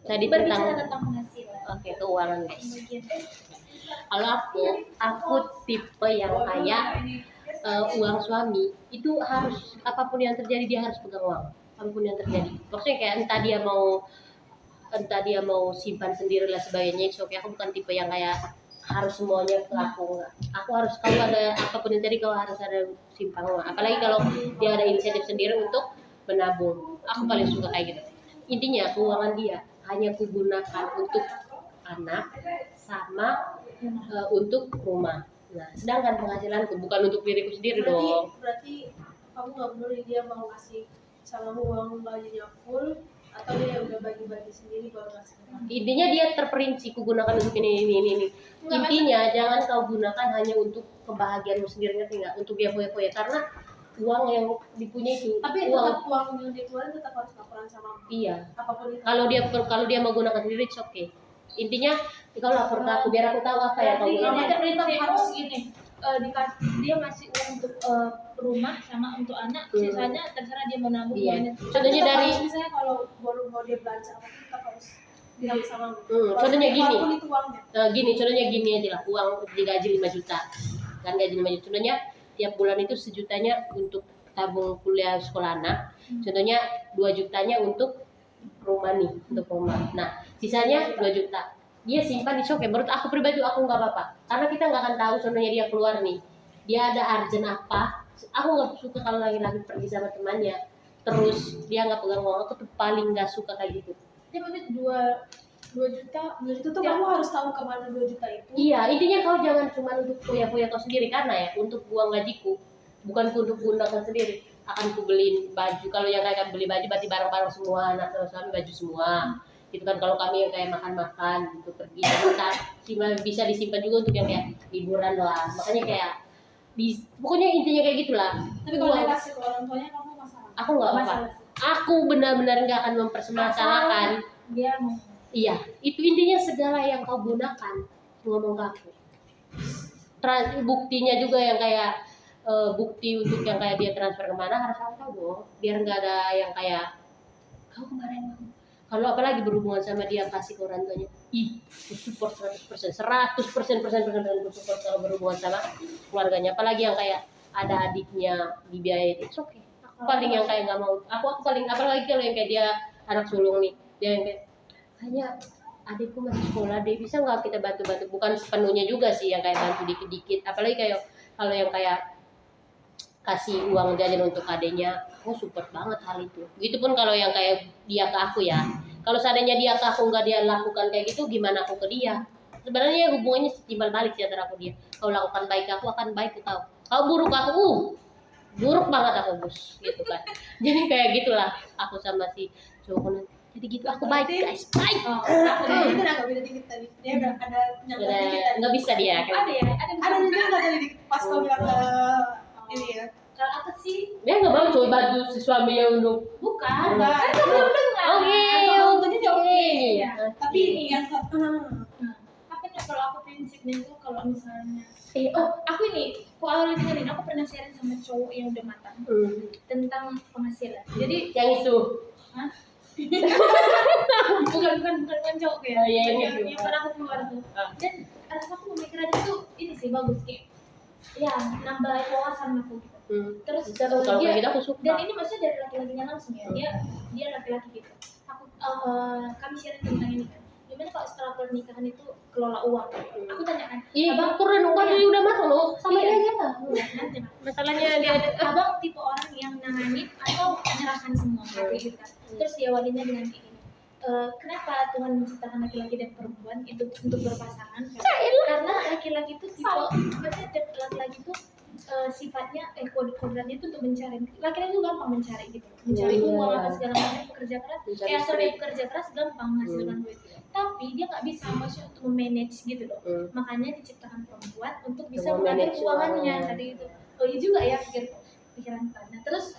Tadi berbicara tentang penghasilan. Oke, keuangan guys. Kalau aku tipe yang kayak uang suami itu harus apapun yang terjadi dia harus pegang uang, apapun yang terjadi. Maksudnya kayak entah dia mau simpan sendiri lah sebagainya. So, aku bukan tipe yang kayak harus semuanya ke aku. Aku harus, kalau ada apapun yang terjadi kau harus ada simpan uang. Apalagi kalau dia ada inisiatif sendiri untuk menabung. Aku paling suka kayak gitu. Intinya keuangan dia hanya kugunakan untuk anak sama untuk rumah. Nah, sedangkan penghasilanku bukan untuk diriku sendiri dong. Berarti kamu nggak peduli dia mau ngasih sama uang gajinya full atau dia udah bagi-bagi sendiri baru ngasih. Intinya dia terperinci kugunakan untuk ini. Intinya jangan kau gunakan hanya untuk kebahagiaanmu sendiri, ngerti nggak? Untuk dia foya-foya, karena uang yang dipunya itu. Tapi tetap uang yang dikeluarin tetap harus laporan sama. Iya. Apapun itu. Kalau dia mau gunakan sendiri, it's okay. Intinya kau lapor ke aku biar aku tahu apa yang kau gunakan. Tetap harus gini. Dia masih uang untuk rumah sama untuk anak, sisanya terserah dia mau nabung. Iya. Contohnya dari misalnya kalau baru mau dia belanja apa tetap harus bilang sama. Contohnya gini. Contohnya Gini aja lah, uang digaji 5 juta. Kan gaji 5 juta. Contohnya tiap bulan itu sejutanya untuk tabung kuliah sekolah anak. Contohnya 2 jutanya untuk rumah nih, untuk rumah. Nah, sisanya 2 juta. Dia simpan di shop ya. Menurut aku pribadi aku nggak apa-apa. Karena kita nggak akan tahu contohnya dia keluar nih. Dia ada urgent apa. Aku nggak suka kalau lagi-lagi pergi sama temannya. Terus dia nggak pegang uang. Aku tuh paling nggak suka kayak gitu. Dia maksud 2 juta tuh kamu harus tahu kemana 2 juta itu. Iya, intinya kau jangan cuma untuk foya-foya kau sendiri, karena ya untuk uang gajiku bukan untuk gunakan sendiri. Akan ku beliin baju. Kalau yang kayak beli baju berarti barang-barang semua, anak sama suami baju semua. Gitu kan. Kalau kami yang kayak makan-makan gitu pergi bisa disimpan juga untuk yang kayak liburan lah. Makanya kayak pokoknya intinya kayak gitulah. Tapi kalau dia kasih ke orang tuanya kamu masalah. Aku nggak apa-apa. Aku benar-benar nggak akan mempermasalahkan. Dia mau. Iya, itu intinya segala yang kau gunakan ngomong ke aku. Buktinya juga yang kayak bukti untuk yang kayak dia transfer kemana harus aku tahu dong, biar nggak ada yang kayak kau kemarin. Kalau apalagi berhubungan sama dia kasih ke orang tuanya, support 100% support kalau berhubungan sama keluarganya. Apalagi yang kayak ada adiknya dibiayain, it's okay. Aku paling yang kayak nggak mau. Aku paling apalagi kalau yang kayak dia anak sulung nih, dia yang kayak hanya adikku masih sekolah deh, bisa nggak kita bantu-bantu? Bukan sepenuhnya juga sih yang kayak bantu dikit-dikit. Apalagi kayak kalau yang kayak kasih uang jajan untuk adiknya, aku support banget hal itu. Begitupun kalau yang kayak dia ke aku ya. Kalau seandainya dia ke aku nggak dia lakukan kayak gitu, gimana aku ke dia? Sebenarnya hubungannya timbal balik sih antara aku dia. Kau lakukan baik aku akan baik ke kau. Kau buruk aku, buruk banget aku bos, gitu kan. Jadi kayak gitulah aku sama si cowok nanti. Jadi gitu aku baik guys, baik. Itu nggak beda dikit tadi. Dia udah ada nyangkut dikit tadi. Nggak bisa dia. Ada ya, ada juga nggak tadi dikit pas kau bilang ke ini ya. Kalau aku sih Dia nggak mau coba baju si suaminya untuk bukan. Enggak. Kan kamu belum dengar. Untungnya dia oke. Tapi ini yang Apa nih kalau aku prinsipnya itu kalau misalnya aku ini awalnya dengerin, aku pernah sharing sama cowok yang udah matang tentang penghasilan. Jadi yang itu. Hah? bukan cowok ya. Yang pernah aku keluar tuh. Dan rasa aku pemikiran itu ini sih bagus kayak. Ya, nambah wawasan aku gitu. Terus kalau dia, gitu aku suka. dan ini maksudnya dari laki-lakinya langsung ya. Dia laki-laki gitu. Kami sharing tentang ini kan. Gimana kalau setelah pernikahan itu kelola uang? Aku tanya kan. Abang keren bukan dia udah matang loh. Sama dia aja lah. Nanti Masalahnya dia abang tipe orang yang nanganin atau menyerahkan semua gitu kan. Terus diawalinya dengan kayak gini. Kenapa Tuhan menciptakan laki-laki dan perempuan itu untuk berpasangan? Karena laki-laki itu tipe laki-laki itu sifatnya kodratnya itu untuk mencari. Laki-laki itu gampang mencari gitu, mencari uang apa segala macam, bekerja keras. Bekerja keras gampang menghasilkan duit. Tapi dia nggak bisa maksudnya untuk memanage gitu loh. Makanya diciptakan perempuan untuk bisa mengatur keuangannya tadi itu. Oh iya juga ya pikiran kan. Nah terus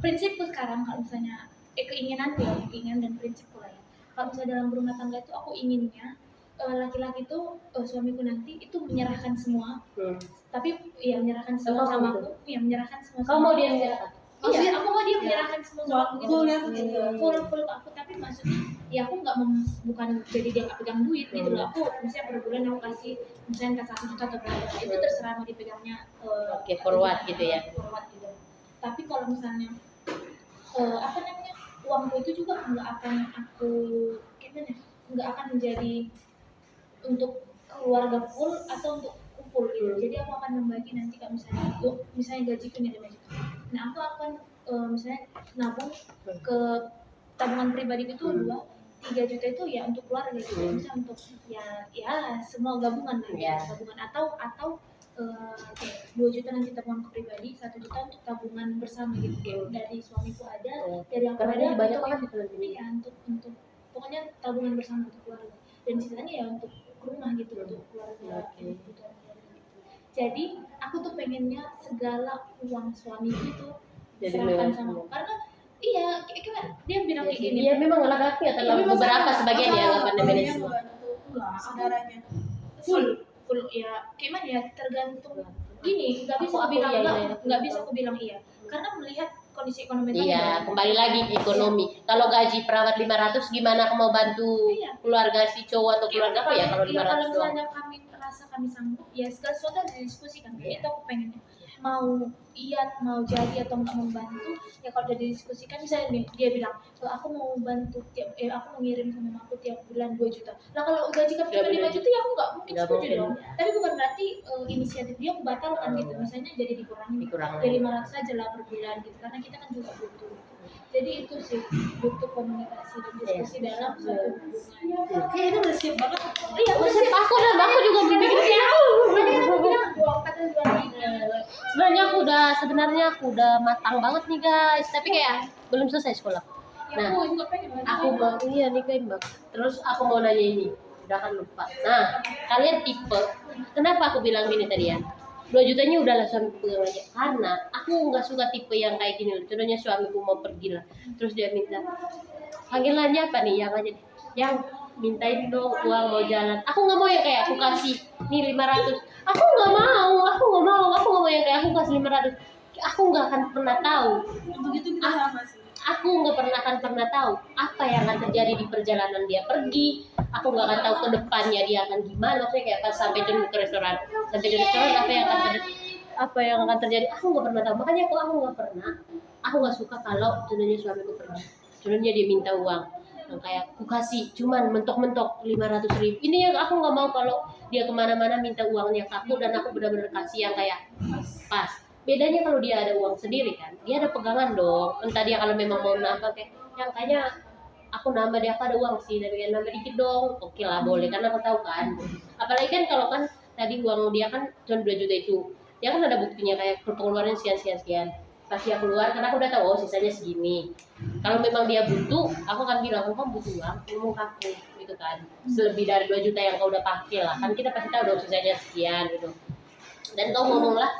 prinsipku sekarang kalau misalnya keinginan dan prinsipku lah ya. Kalau misalnya dalam berumah tangga itu aku inginnya laki-laki itu suamiku nanti itu menyerahkan semua. Tapi ya menyerahkan semua sama aku, ya menyerahkan semua. Kamu mau dia menyerahkan? Iya, aku mau dia menyerahkan semua ke aku gitu. Full-nya tuh gitu. Full ke aku, tapi maksudnya ya aku nggak bukan jadi dia nggak pegang duit gitu loh. Aku misalnya per bulan aku kasih misalnya ke 1 juta atau berapa, itu terserah mau dipegangnya. Oke, forward gitu ya. Forward gitu. Tapi kalau misalnya apa namanya, uangku itu juga nggak akan aku gimana, nggak akan menjadi untuk keluarga full atau untuk kumpul gitu. Jadi aku akan membagi nanti kalau misalnya gajiku ini 5 juta. Nah aku akan misalnya nabung ke tabungan pribadi itu 3 juta itu ya untuk keluarga gitu. Misalnya untuk ya semua gabungan lah ya. Gabungan atau 2 juta nanti tabungan ke pribadi, 1 juta untuk tabungan bersama gitu. Kayak dari suamiku ada, dari aku Karena ada, ini banyak untuk banget di film ini. iya, untuk pokoknya tabungan bersama untuk keluarga. Dan sisanya ya untuk ke rumah gitu, untuk keluarga, kebutuhan keluarga gitu. Jadi aku tuh pengennya segala uang suami itu Jadi serahkan memang sama aku. Karena iya, kan dia bilang kayak gini. Iya memang laki-laki atau beberapa sebagian ya nggak pandai manage semua. Saudaranya full ya gimana ya, tergantung gini, nggak bisa aku bilang nggak bisa aku bilang iya karena melihat kondisi ekonomi kami. Iya, kembali lagi ke ekonomi. Kalau gaji perawat 500 gimana aku mau bantu keluarga si cowok atau keluarga apa ya kalau 500 kalau doang. misalnya kami rasa kami sanggup ya segala sesuatu harus didiskusikan. Itu aku pengennya mau mau jadi atau nggak membantu ya. Kalau udah didiskusikan misalnya nih dia bilang aku mau bantu aku mau ngirim ke mama aku tiap bulan 2 juta. Nah kalau gaji kami cuma 5 juta ya aku nggak mungkin setuju dong. Tapi bukan berarti inisiatif dia aku batalkan gitu. Misalnya jadi dikurangi jadi 500 aja lah per bulan gitu, karena kita kan juga butuh. Jadi itu sih butuh komunikasi dan diskusi dalam suatu hubungan. kayak itu udah siap banget. Iya, Aku juga bikin tadi kan aku bilang 24 sebenarnya aku udah matang banget nih guys, tapi kayak belum selesai sekolah. Nah, aku juga pengen aku mau nikahin bang. Terus aku mau nanya ini, udah kan lupa. Nah, kalian tipe, kenapa aku bilang gini tadi ya? 2 jutanya udahlah suami pegang aja. Karena aku nggak suka tipe yang kayak gini. Contohnya suamiku mau pergi lah, terus dia minta panggilannya apa nih? Yang aja, yang mintain dong uang mau jalan. Aku nggak mau yang kayak aku kasih nih 500. Aku nggak mau yang kayak aku kasih 500. Aku nggak akan pernah tahu. Begitu kita sama sih. Aku nggak akan pernah tahu apa yang akan terjadi di perjalanan dia pergi. Aku nggak akan tahu ke depannya dia akan gimana. Maksudnya kayak pas sampai ke restoran, apa yang akan terjadi. Aku nggak pernah tahu. Makanya aku nggak suka kalau contohnya suamiku pergi. Contohnya dia minta uang, yang kayak aku kasih cuman mentok-mentok 500.000. Ini yang aku nggak mau kalau dia kemana-mana minta uangnya ke aku dan aku benar-benar kasih yang kayak pas. Bedanya kalau dia ada uang sendiri kan, dia ada pegangan dong. Entah dia kalau memang mau nambah kayak yang kayaknya aku nambah dia apa ada uang sih, tapi nambah dikit dong, oke lah boleh karena aku tahu kan. Apalagi kan kalau kan tadi uang dia kan cuma 2 juta itu, dia kan ada buktinya kayak pengeluaran sekian. Pas dia keluar karena aku udah tahu sisanya segini. Kalau memang dia butuh, aku akan bilang kamu butuh uang, ngomong ke aku gitu kan. Selebih dari 2 juta yang kau udah pakai lah, kan kita pasti tahu dong sisanya sekian gitu. Dan kau ngomonglah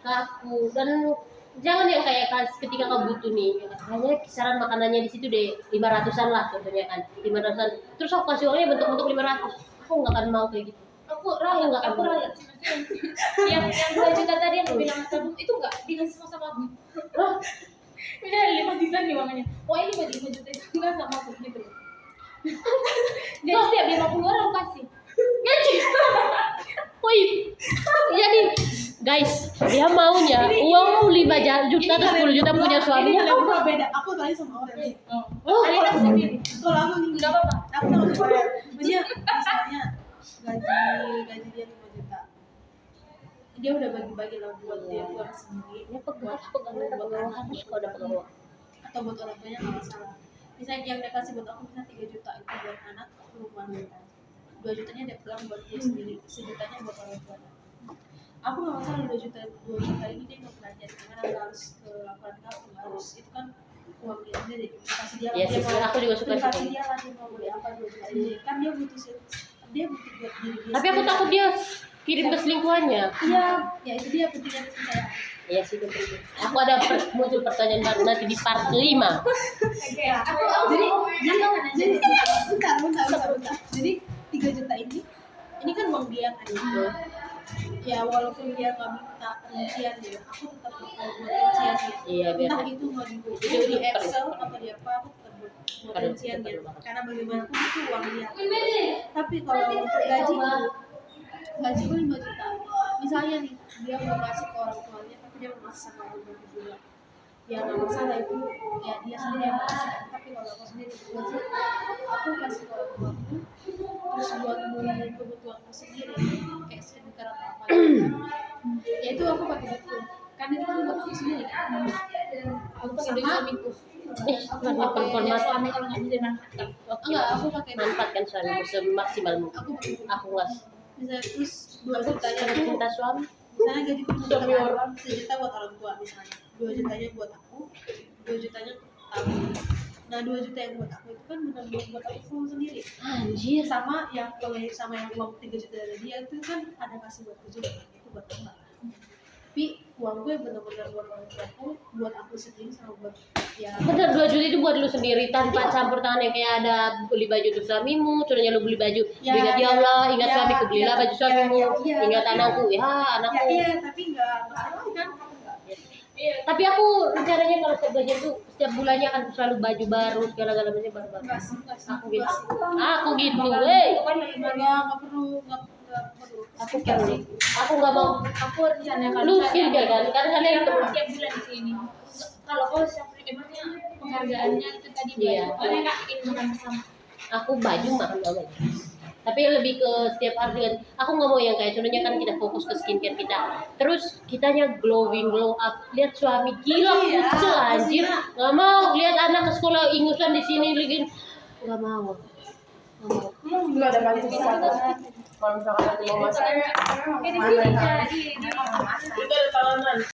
ke aku, dan jangan yang kayak ketika kau butuh nih hanya kisaran makanannya di situ deh 500-an lah contohnya kan 500-an, terus aku kasih uangnya bentuk-bentuk 500, aku nggak akan mau kayak gitu. Aku ralat sih maksudnya yang 2 juta tadi yang bilang tabung itu nggak dikasih sama aku. Misalnya 5 juta nih uangnya, ini 5 juta itu nggak sama aku gitu. Jadi setiap 50 orang aku kasih. Gaji. Woi. Jadi guys, dia maunya uang 5 juta atau 10 juta punya suaminya. Aku beda. Aku kali sama orang sih. Alina sendiri. Kalau aku Nggak apa-apa. aku tahu sebenarnya. Maksudnya misalnya gaji dia 5 juta. Dia udah bagi-bagi lah buat dia buat sendiri. Dia pegang harus kalau ada pegang. Atau buat orang tuanya nggak masalah. Misalnya yang dia kasih buat aku misalnya 3 juta itu buat anak rumah. 2 jutanya dia pegang buat dia sendiri, 1 jutanya buat orang tuanya. Aku nggak masalah 2 juta ini dia nggak belajar gimana harus ke laporan kamu harus itu kan uang dia sendiri kasih dia. Ya sih, aku juga suka sih. Kasih dia lah dia mau beli apa 2 juta ini kan dia butuh buat diri dia. Tapi aku takut dia kirim ke selingkuhannya. Iya, ya itu dia pentingnya saya. Iya sih penting. Aku ada muncul pertanyaan baru nanti di part 5. Oke, aku Jadi bentar. Jadi 3 juta ini kan uang dia kan. ya walaupun dia nggak minta rincian ya, aku tetap bakal buat rincian ya. Iya, biar Entah itu mau di Google, Itu di perlu. Excel atau di apa, aku tetap buat Perlu, rinciannya. perlu banget. Karena bagaimanapun itu uang dia. Tapi kalau untuk gaji 5 juta, misalnya nih dia mau kasih ke orang tuanya, tapi dia mau kasih sama orang tuanya juga. Ya nggak masalah itu, ya dia sendiri yang kasih. Tapi kalau aku sendiri gaji, aku kasih ke orang tuaku, terus buat memenuhi kebutuhanku sendiri, kayak skincare atau apa. Ya itu aku pakai betul. Kan itu kan buat aku sendiri kan. Aku pakai duit suamiku. Karena perempuan Ya, mati. suami kalau nggak bisa manfaatkan. Enggak, aku pakai duit. Manfaatkan suamimu semaksimal mungkin. Aku pakai duit. Aku nggak. Misalnya terus 2 Aku jutanya sangat tuh, cinta suami. misalnya gaji ku Suami orang. 1 juta buat orang tua misalnya, 2 jutanya buat aku, 2 jutanya aku. Nah 2 juta yang buat aku itu kan benar-benar buat aku full sendiri. Anjir. Sama yang kalau sama yang uang 3 juta dari dia itu kan ada kasih buat 7 juta, itu buat apa? Tapi uang gue benar-benar buat orang tua aku, buat aku sendiri sama buat ya. Bener, 2 juta itu buat lu sendiri tanpa campur tangan yang kayak ada beli baju untuk suamimu, contohnya lu beli baju, Ya, ingat ya Allah, ingat ya, suamiku, belilah ya, baju suamimu, ya, ingat ya. anakku, ya Ya anakku. iya, tapi enggak masalah kan. Tapi aku rencananya kalau setiap gajian tuh setiap bulannya akan selalu baju baru segala-galanya baru. Enggak sih, enggak sih. Aku gitu. Aku gitu, weh. Enggak perlu, enggak perlu. Aku perlu. Aku nggak mau. Aku rencana kalau Lu misalnya skincare kan? Karena kalian itu. tiap bulan di sini. Kalau kau siapa emangnya penghargaannya itu tadi Iya. baju. Mereka ingin makan bersama. Aku baju makan banget. Tapi lebih ke setiap hari kan. Aku nggak mau yang kayak contohnya kan kita fokus ke skincare kita. Terus kitanya glowing glow up. Lihat suami gila Iya, kucel anjir. Nggak mau lihat anak ke sekolah ingusan di sini lagi. Nggak mau. Belum ada baju sahabat. Kalau misalkan aku mau masak, Di sini jadi itu ada tanaman.